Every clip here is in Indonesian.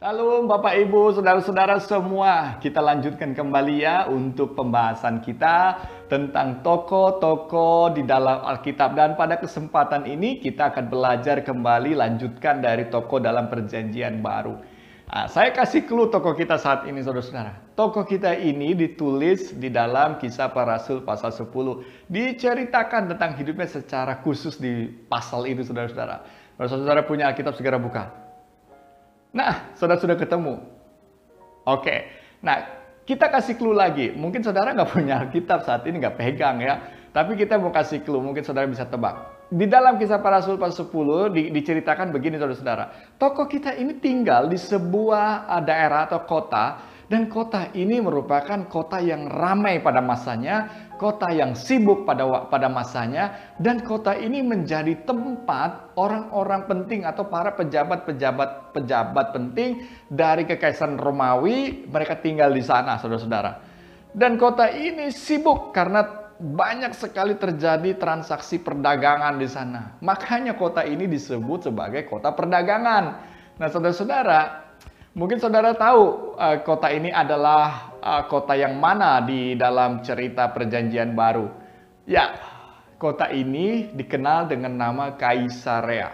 Salam Bapak Ibu, saudara-saudara semua. Kita lanjutkan kembali ya untuk pembahasan kita tentang tokoh-tokoh di dalam Alkitab. Dan pada kesempatan ini kita akan belajar kembali lanjutkan dari tokoh dalam Perjanjian Baru. Nah, saya kasih clue tokoh kita saat ini, saudara-saudara. Tokoh kita ini ditulis di dalam Kisah Para Rasul pasal 10. Diceritakan tentang hidupnya secara khusus di pasal ini, saudara-saudara. Kalau saudara punya Alkitab, segera buka. Nah, saudara sudah ketemu. Oke, nah kita kasih clue lagi. Mungkin saudara nggak punya Alkitab saat ini, nggak pegang ya. Tapi kita mau kasih clue, mungkin saudara bisa tebak. Di dalam Kisah Para Rasul pasal 10 diceritakan begini, saudara-saudara. Tokoh kita ini tinggal di sebuah daerah atau kota. Dan kota ini merupakan kota yang ramai pada masanya, kota yang sibuk pada masanya, dan kota ini menjadi tempat orang-orang penting atau para pejabat penting dari Kekaisaran Romawi, mereka tinggal di sana, saudara-saudara. Dan kota ini sibuk karena banyak sekali terjadi transaksi perdagangan di sana. Makanya kota ini disebut sebagai kota perdagangan. Nah, saudara-saudara, mungkin saudara tahu kota ini adalah kota yang mana di dalam cerita Perjanjian Baru. Ya, kota ini dikenal dengan nama Kaisarea.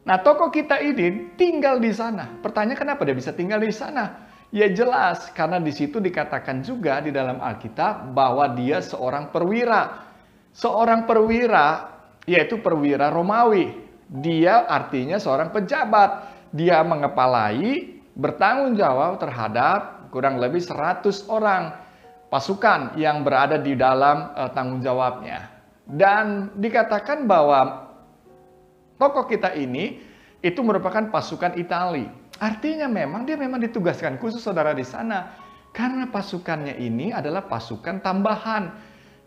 Nah, tokoh kita ini tinggal di sana. Pertanyaan, kenapa dia bisa tinggal di sana? Ya jelas, karena di situ dikatakan juga di dalam Alkitab bahwa dia seorang perwira. Seorang perwira, yaitu perwira Romawi. Dia artinya seorang pejabat. Dia mengepalai, bertanggung jawab terhadap kurang lebih 100 orang pasukan yang berada di dalam tanggung jawabnya. Dan dikatakan bahwa tokoh kita ini itu merupakan pasukan Itali. Artinya dia memang ditugaskan khusus, saudara, di sana. Karena pasukannya ini adalah pasukan tambahan.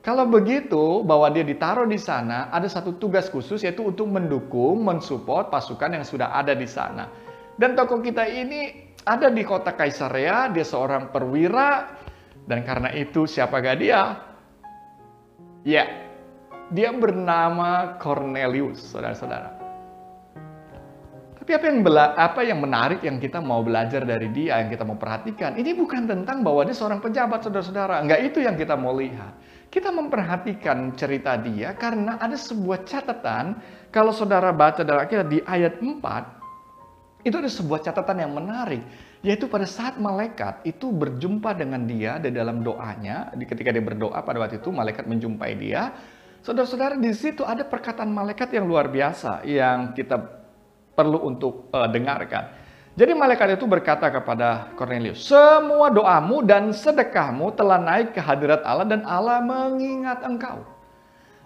Kalau begitu, bahwa dia ditaruh di sana, ada satu tugas khusus, yaitu untuk mendukung, mensupport pasukan yang sudah ada di sana. Dan tokoh kita ini ada di kota Kaisarea, dia seorang perwira, dan karena itu siapakah dia? Ya, dia bernama Cornelius, saudara-saudara. Tapi apa yang menarik yang kita mau belajar dari dia, yang kita mau perhatikan, ini bukan tentang bahwa dia seorang pejabat, saudara-saudara. Enggak itu yang kita mau lihat. Kita memperhatikan cerita dia karena ada sebuah catatan, kalau saudara baca dalam Alkitab di ayat 4, itu ada sebuah catatan yang menarik, yaitu pada saat malaikat itu berjumpa dengan dia di dalam doanya, ketika dia berdoa pada waktu itu malaikat menjumpai dia. Saudara-saudara, di situ ada perkataan malaikat yang luar biasa yang kita perlu untuk dengarkan. Jadi malaikat itu berkata kepada Cornelius, "Semua doamu dan sedekahmu telah naik ke hadirat Allah dan Allah mengingat engkau."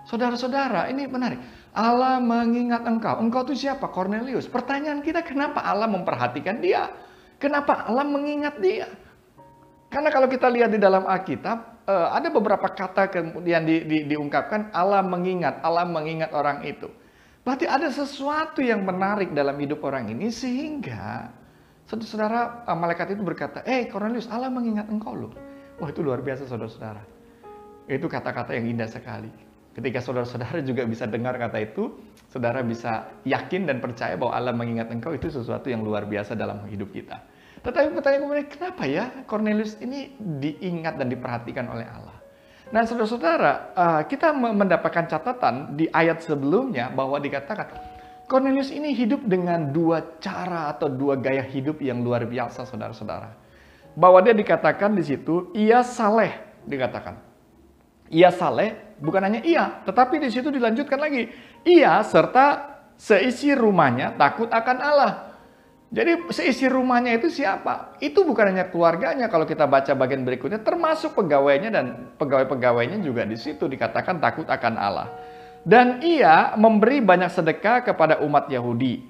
Saudara-saudara, ini menarik. Allah mengingat engkau. Engkau itu siapa? Cornelius. Pertanyaan kita, kenapa Allah memperhatikan dia? Kenapa Allah mengingat dia? Karena kalau kita lihat di dalam Alkitab, ada beberapa kata kemudian diungkapkan, Allah mengingat orang itu. Berarti ada sesuatu yang menarik dalam hidup orang ini, sehingga saudara, malaikat itu berkata, Cornelius, Allah mengingat engkau loh. Wah, itu luar biasa, saudara-saudara. Itu kata-kata yang indah sekali. Ketika saudara-saudara juga bisa dengar kata itu, saudara bisa yakin dan percaya bahwa Allah mengingat engkau, itu sesuatu yang luar biasa dalam hidup kita. Tetapi pertanyaan kemudian, kenapa ya Cornelius ini diingat dan diperhatikan oleh Allah? Nah, saudara-saudara, kita mendapatkan catatan di ayat sebelumnya bahwa dikatakan Cornelius ini hidup dengan dua cara atau dua gaya hidup yang luar biasa, saudara-saudara. Bahwa dia dikatakan di situ, ia saleh, dikatakan. Ia saleh, bukan hanya ia, tetapi di situ dilanjutkan lagi. Ia serta seisi rumahnya takut akan Allah. Jadi seisi rumahnya itu siapa? Itu bukan hanya keluarganya, kalau kita baca bagian berikutnya, termasuk pegawainya dan pegawai-pegawainya juga di situ dikatakan takut akan Allah. Dan ia memberi banyak sedekah kepada umat Yahudi.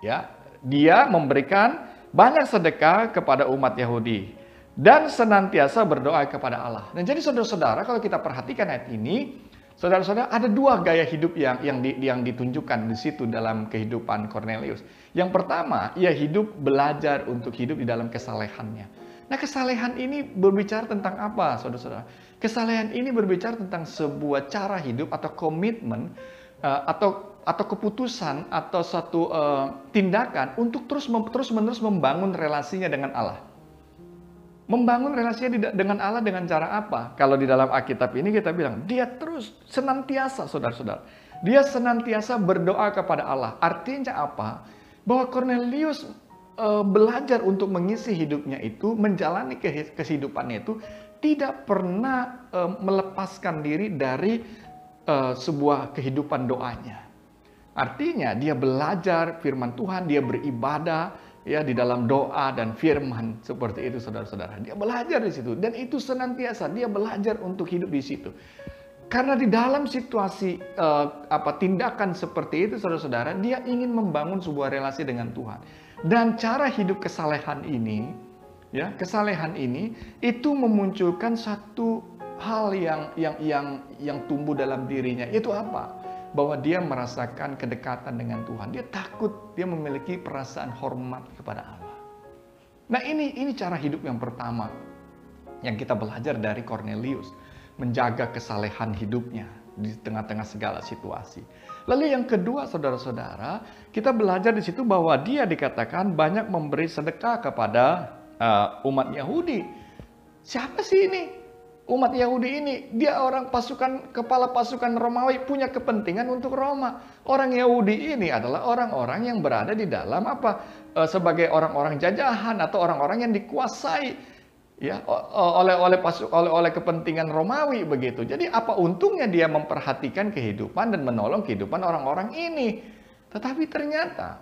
Ya, dia memberikan banyak sedekah kepada umat Yahudi dan senantiasa berdoa kepada Allah. Dan jadi saudara-saudara, kalau kita perhatikan ayat ini, saudara-saudara, ada dua gaya hidup yang ditunjukkan di situ dalam kehidupan Cornelius. Yang pertama, ia hidup belajar untuk hidup di dalam kesalehannya. Nah, kesalehan ini berbicara tentang apa, saudara-saudara? Kesalehan ini berbicara tentang sebuah cara hidup atau komitmen atau atau keputusan atau satu tindakan untuk terus-menerus membangun relasinya dengan Allah. Membangun relasinya dengan Allah dengan cara apa? Kalau di dalam Alkitab ini kita bilang, dia terus senantiasa, saudara-saudara. Dia senantiasa berdoa kepada Allah. Artinya apa? Bahwa Cornelius belajar untuk mengisi hidupnya itu, menjalani kehidupannya itu, tidak pernah melepaskan diri dari sebuah kehidupan doanya. Artinya dia belajar firman Tuhan, dia beribadah ya di dalam doa dan firman seperti itu, saudara-saudara. Dia belajar di situ dan itu senantiasa dia belajar untuk hidup di situ. Karena di dalam situasi tindakan seperti itu, saudara-saudara, dia ingin membangun sebuah relasi dengan Tuhan. Dan cara hidup kesalehan ini, ya, kesalehan ini itu memunculkan satu hal yang tumbuh dalam dirinya. Itu apa? Bahwa dia merasakan kedekatan dengan Tuhan. Dia takut, dia memiliki perasaan hormat kepada Allah. Nah, ini cara hidup yang pertama yang kita belajar dari Cornelius, menjaga kesalehan hidupnya di tengah-tengah segala situasi. Lalu yang kedua, saudara-saudara, kita belajar di situ bahwa dia dikatakan banyak memberi sedekah kepada umat Yahudi. Siapa sih ini? Umat Yahudi ini, dia orang kepala pasukan Romawi, punya kepentingan untuk Roma. Orang Yahudi ini adalah orang-orang yang berada di dalam sebagai orang-orang jajahan atau orang-orang yang dikuasai ya oleh kepentingan Romawi begitu. Jadi apa untungnya dia memperhatikan kehidupan dan menolong kehidupan orang-orang ini? Tetapi ternyata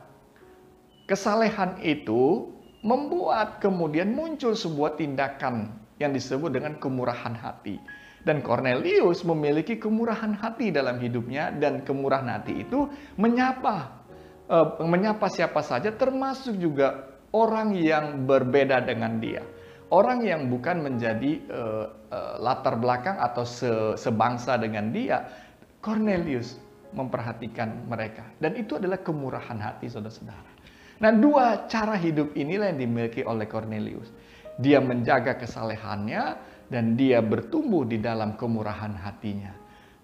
kesalehan itu membuat kemudian muncul sebuah tindakan yang disebut dengan kemurahan hati. Dan Cornelius memiliki kemurahan hati dalam hidupnya, dan kemurahan hati itu menyapa siapa saja, termasuk juga orang yang berbeda dengan dia. Orang yang bukan menjadi latar belakang atau sebangsa dengan dia. Cornelius memperhatikan mereka. Dan itu adalah kemurahan hati, saudara-saudara. Nah, dua cara hidup inilah yang dimiliki oleh Cornelius. Dia menjaga kesalehannya dan dia bertumbuh di dalam kemurahan hatinya.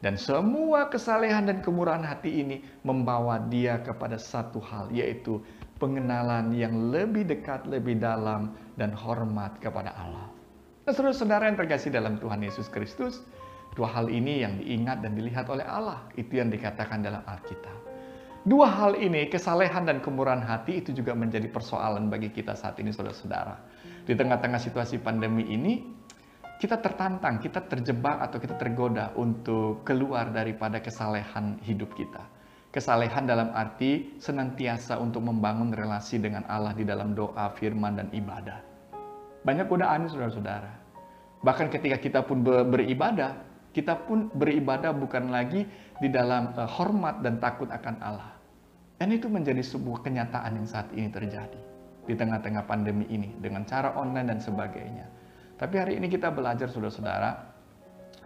Dan semua kesalehan dan kemurahan hati ini membawa dia kepada satu hal, yaitu pengenalan yang lebih dekat, lebih dalam, dan hormat kepada Allah. Nah, saudara-saudara yang terkasih dalam Tuhan Yesus Kristus, dua hal ini yang diingat dan dilihat oleh Allah. Itu yang dikatakan dalam Alkitab. Dua hal ini, kesalehan dan kemurahan hati, itu juga menjadi persoalan bagi kita saat ini, saudara-saudara. Di tengah-tengah situasi pandemi ini, kita tertantang, kita terjebak atau kita tergoda untuk keluar daripada kesalehan hidup kita. Kesalehan dalam arti senantiasa untuk membangun relasi dengan Allah di dalam doa, firman, dan ibadah. Banyak godaan, saudara-saudara. Bahkan ketika kita pun beribadah, kita pun beribadah bukan lagi di dalam hormat dan takut akan Allah. Dan itu menjadi sebuah kenyataan yang saat ini terjadi di tengah-tengah pandemi ini dengan cara online dan sebagainya. Tapi hari ini kita belajar, saudara-saudara,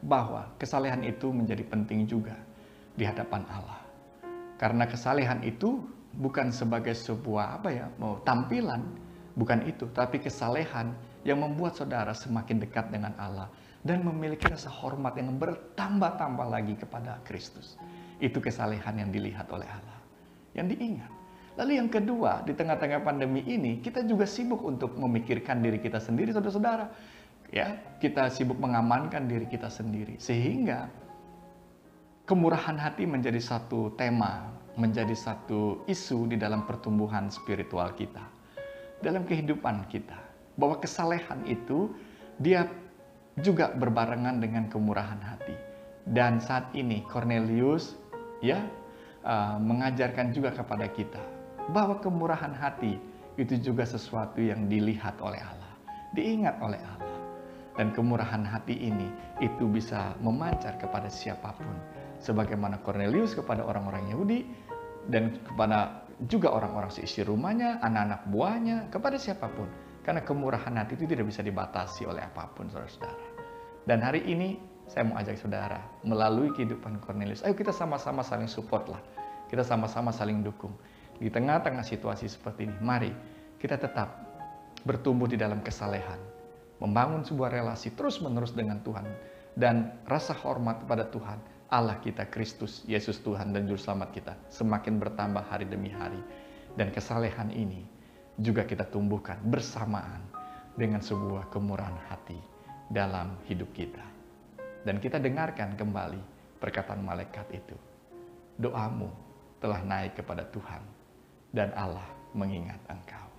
bahwa kesalehan itu menjadi penting juga di hadapan Allah. Karena kesalehan itu bukan sebagai sebuah tampilan, bukan itu, tapi kesalehan yang membuat saudara semakin dekat dengan Allah dan memiliki rasa hormat yang bertambah-tambah lagi kepada Kristus. Itu kesalehan yang dilihat oleh Allah, yang diingat. Lalu yang kedua, di tengah-tengah pandemi ini, kita juga sibuk untuk memikirkan diri kita sendiri, saudara-saudara. Ya, kita sibuk mengamankan diri kita sendiri. Sehingga kemurahan hati menjadi satu tema, menjadi satu isu di dalam pertumbuhan spiritual kita. Dalam kehidupan kita. Bahwa kesalehan itu, dia juga berbarengan dengan kemurahan hati. Dan saat ini, Cornelius mengajarkan juga kepada kita bahwa kemurahan hati itu juga sesuatu yang dilihat oleh Allah, diingat oleh Allah. Dan kemurahan hati ini itu bisa memancar kepada siapapun. Sebagaimana Cornelius kepada orang-orang Yahudi dan kepada juga orang-orang seisi rumahnya, anak-anak buahnya, kepada siapapun. Karena kemurahan hati itu tidak bisa dibatasi oleh apapun, saudara-saudara. Dan hari ini saya mau ajak saudara melalui kehidupan Cornelius. Ayo kita sama-sama saling support lah. Kita sama-sama saling dukung. Di tengah-tengah situasi seperti ini, mari kita tetap bertumbuh di dalam kesalehan. Membangun sebuah relasi terus-menerus dengan Tuhan. Dan rasa hormat kepada Tuhan Allah kita, Kristus, Yesus Tuhan dan Juru Selamat kita, semakin bertambah hari demi hari. Dan kesalehan ini juga kita tumbuhkan bersamaan dengan sebuah kemurahan hati dalam hidup kita. Dan kita dengarkan kembali perkataan malaikat itu. Doamu telah naik kepada Tuhan, dan Allah mengingat engkau.